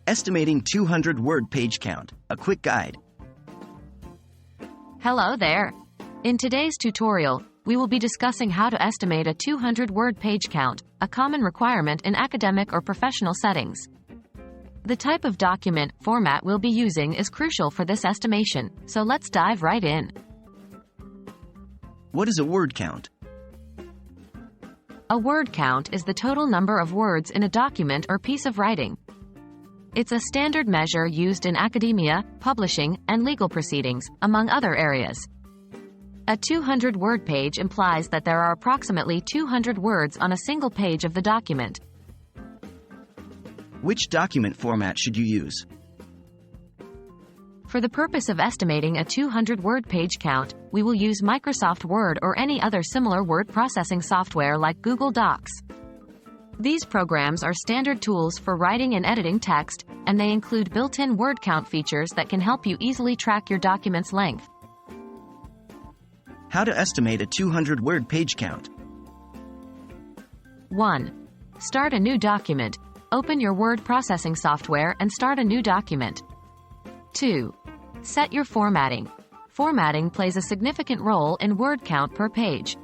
Estimating 200-word page count, a quick guide. Hello there. In today's tutorial, we will be discussing how to estimate a 200-word page count, a common requirement in academic or professional settings. The type of document format we'll be using is crucial for this estimation, so let's dive right in. What is a word count? A word count is the total number of words in a document or piece of writing. It's a standard measure used in academia, publishing, and legal proceedings, among other areas. A 200-word page implies that there are approximately 200 words on a single page of the document. Which document format should you use? For the purpose of estimating a 200-word page count, we will use Microsoft Word or any other similar word processing software like Google Docs. These programs are standard tools for writing and editing text, and they include built-in word count features that can help you easily track your document's length. How to estimate a 200-word page count. 1. Start a new document. Open your word processing software and start a new document. 2. Set your formatting. Formatting plays a significant role in word count per page.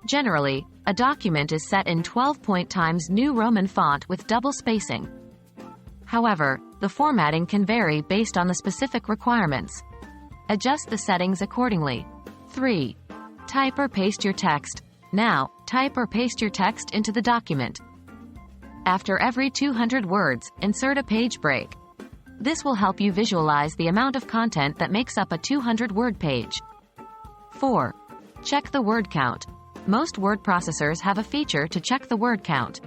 Generally, a document is set in 12-point Times New Roman font with double spacing. However, the formatting can vary based on the specific requirements. Adjust the settings accordingly. 3. Type or paste your text. Now, type or paste your text into the document. After every 200 words, insert a page break. This will help you visualize the amount of content that makes up a 200-word page. 4. Check the word count. Most word processors have a feature to check the word count.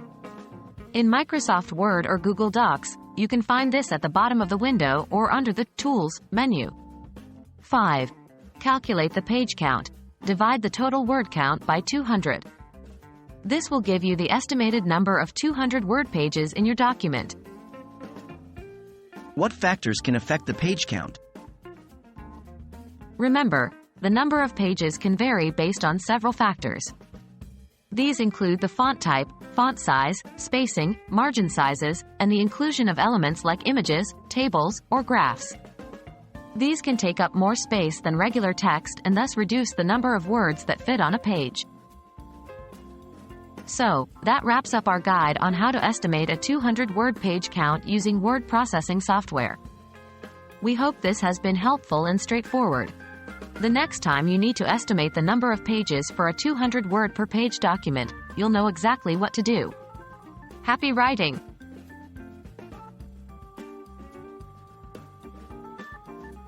In Microsoft Word or Google Docs, you can find this at the bottom of the window or under the Tools menu. 5. Calculate the page count. Divide the total word count by 200. This will give you the estimated number of 200 word pages in your document. What factors can affect the page count? Remember, the number of pages can vary based on several factors. These include the font type, font size, spacing, margin sizes, and the inclusion of elements like images, tables, or graphs. These can take up more space than regular text and thus reduce the number of words that fit on a page. So, that wraps up our guide on how to estimate a 200-word page count using word processing software. We hope this has been helpful and straightforward. The next time you need to estimate the number of pages for a 200-word per page document, you'll know exactly what to do. Happy writing!